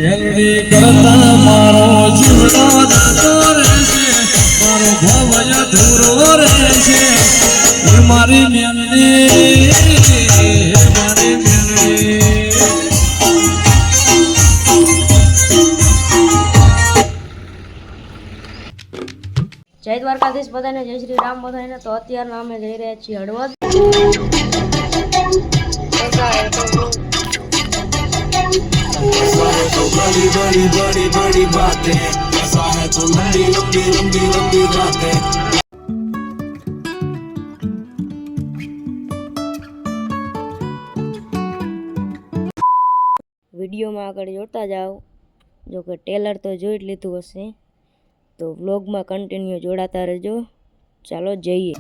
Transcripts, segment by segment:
મેલડી કરતા મારો જીવડો જતો રહેશે, મારો ભવય ધૂરો રહેશે. મારી મેલડી, મારી મેલડી. જય દ્વારકાધીશ બધાને, જય શ્રી રામ બધાને. તો અત્યારના અમે જઈ રહ્યા છીએ હળવદ. વિડીયોમાં આગળ જોતા જાઓ. જો કે ટેલર તો જોઈ જ લીધું હશે, તો વ્લોગમાં કન્ટિન્યુ જોડાતા રહેજો. ચાલો જઈએ.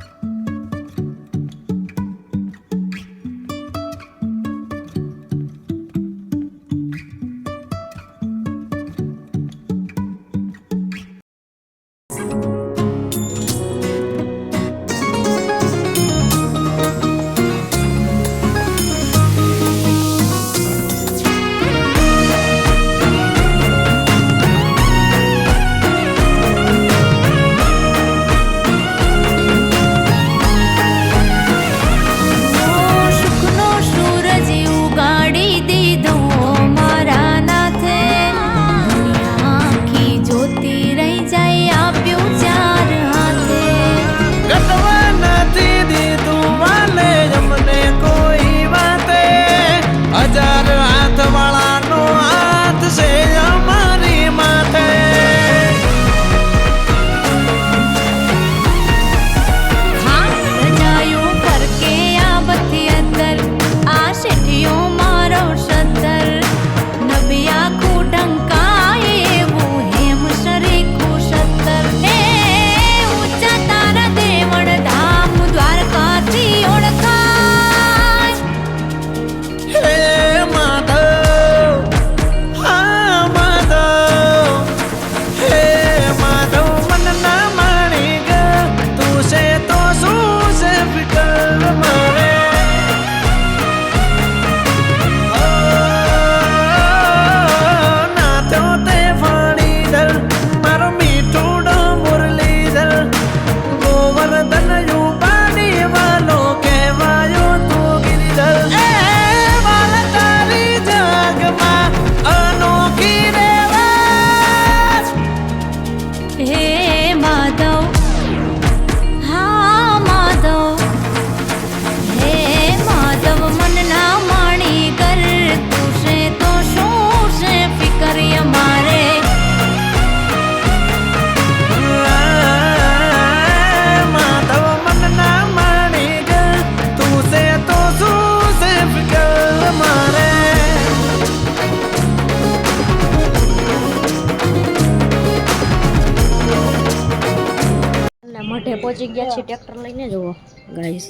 મઠે પહોંચી ગયા છે ટ્રેક્ટર લઈને. જુઓ ગાઈસ,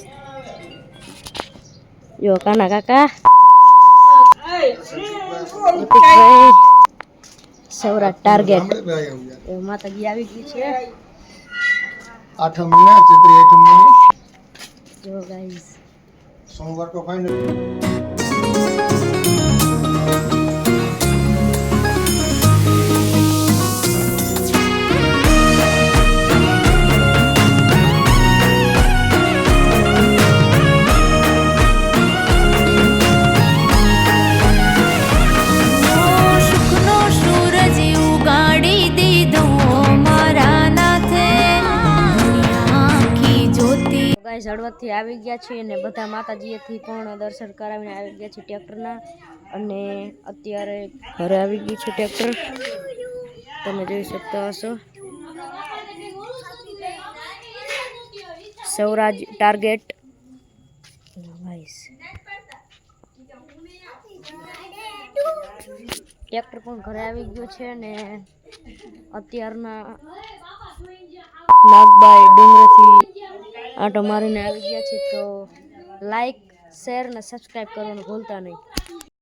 જો કાના કાકા, સૌરાષ્ટ્ર ટાર્ગેટ માતાજી આવી ગઈ છે. 8 મહિના ચૈત્રી 8 મહિને. જો ગાઈસ, સોમવાર કો ફાઇનલ. હળવદથી આવી ગયા છીએ અને બધા માતાજીએથી પણ દર્શન કરાવીને આવી ગયા છે ટ્રેક્ટરના. અને અત્યારે ઘરે આવી ગયું છે ટ્રેક્ટર, તમે જોઈ શકતા હશો. સૌરાષ્ટ્ર ટાર્ગેટ ટ્રેક્ટર પણ ઘરે આવી ગયું છે. અને અત્યારના નાગબાઈ ડુંગરથી આટો મારીને આવી ગયા છે. તો લાઈક, શેર અને સબસ્ક્રાઈબ કરવાનું ભૂલતા નહીં.